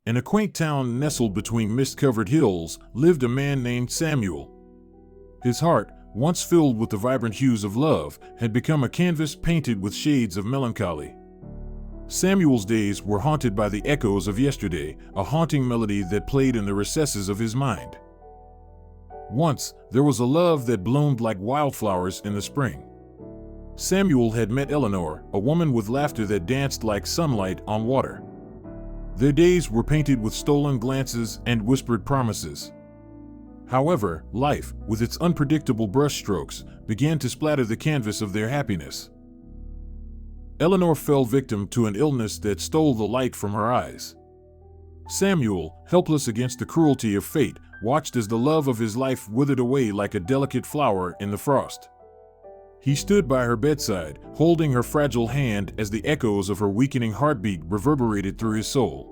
In a quaint town nestled between mist-covered hills lived a man named Samuel. His heart, once filled with the vibrant hues of love, had become a canvas painted with shades of melancholy. Samuel's days were haunted by the echoes of yesterday, a haunting melody that played in the recesses of his mind. Once, there was a love that bloomed like wildflowers in the spring. Samuel had met Eleanor, a woman with laughter that danced like sunlight on water. Their days were painted with stolen glances and whispered promises. However, life, with its unpredictable brushstrokes, began to splatter the canvas of their happiness. Eleanor fell victim to an illness that stole the light from her eyes. Samuel, helpless against the cruelty of fate, watched as the love of his life withered away like a delicate flower in the frost. He stood by her bedside, holding her fragile hand as the echoes of her weakening heartbeat reverberated through his soul.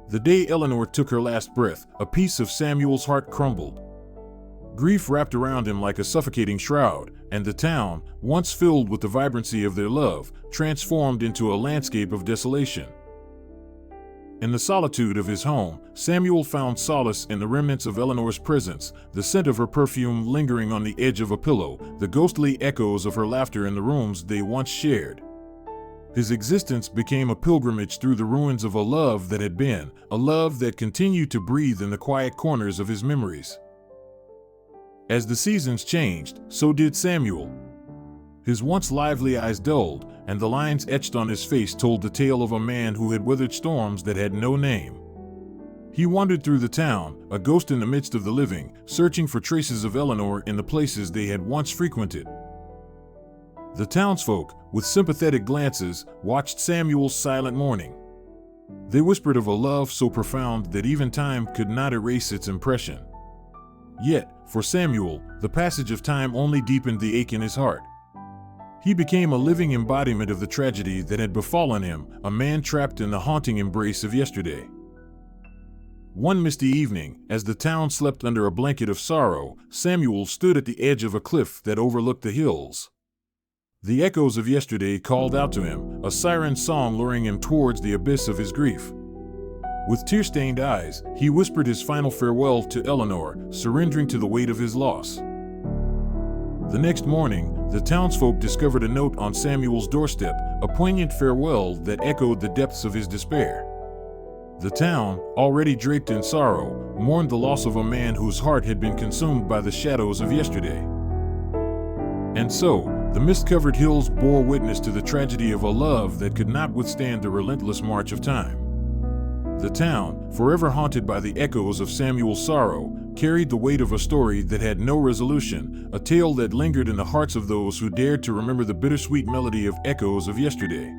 The day Eleanor took her last breath, a piece of Samuel's heart crumbled. Grief wrapped around him like a suffocating shroud, and the town, once filled with the vibrancy of their love, transformed into a landscape of desolation. In the solitude of his home, Samuel found solace in the remnants of Eleanor's presence, the scent of her perfume lingering on the edge of a pillow, the ghostly echoes of her laughter in the rooms they once shared. His existence became a pilgrimage through the ruins of a love that had been, a love that continued to breathe in the quiet corners of his memories. As the seasons changed, so did Samuel. His once lively eyes dulled, and the lines etched on his face told the tale of a man who had weathered storms that had no name. He wandered through the town, a ghost in the midst of the living, searching for traces of Eleanor in the places they had once frequented. The townsfolk, with sympathetic glances, watched Samuel's silent mourning. They whispered of a love so profound that even time could not erase its impression. Yet, for Samuel, the passage of time only deepened the ache in his heart. He became a living embodiment of the tragedy that had befallen him, a man trapped in the haunting embrace of yesterday. One misty evening, as the town slept under a blanket of sorrow, Samuel stood at the edge of a cliff that overlooked the hills. The echoes of yesterday called out to him, a siren song luring him towards the abyss of his grief. With tear-stained eyes, he whispered his final farewell to Eleanor, surrendering to the weight of his loss. The next morning, the townsfolk discovered a note on Samuel's doorstep, a poignant farewell that echoed the depths of his despair. The town, already draped in sorrow, mourned the loss of a man whose heart had been consumed by the shadows of yesterday. And so, the mist-covered hills bore witness to the tragedy of a love that could not withstand the relentless march of time. The town, forever haunted by the echoes of Samuel's sorrow, carried the weight of a story that had no resolution, a tale that lingered in the hearts of those who dared to remember the bittersweet melody of echoes of yesterday.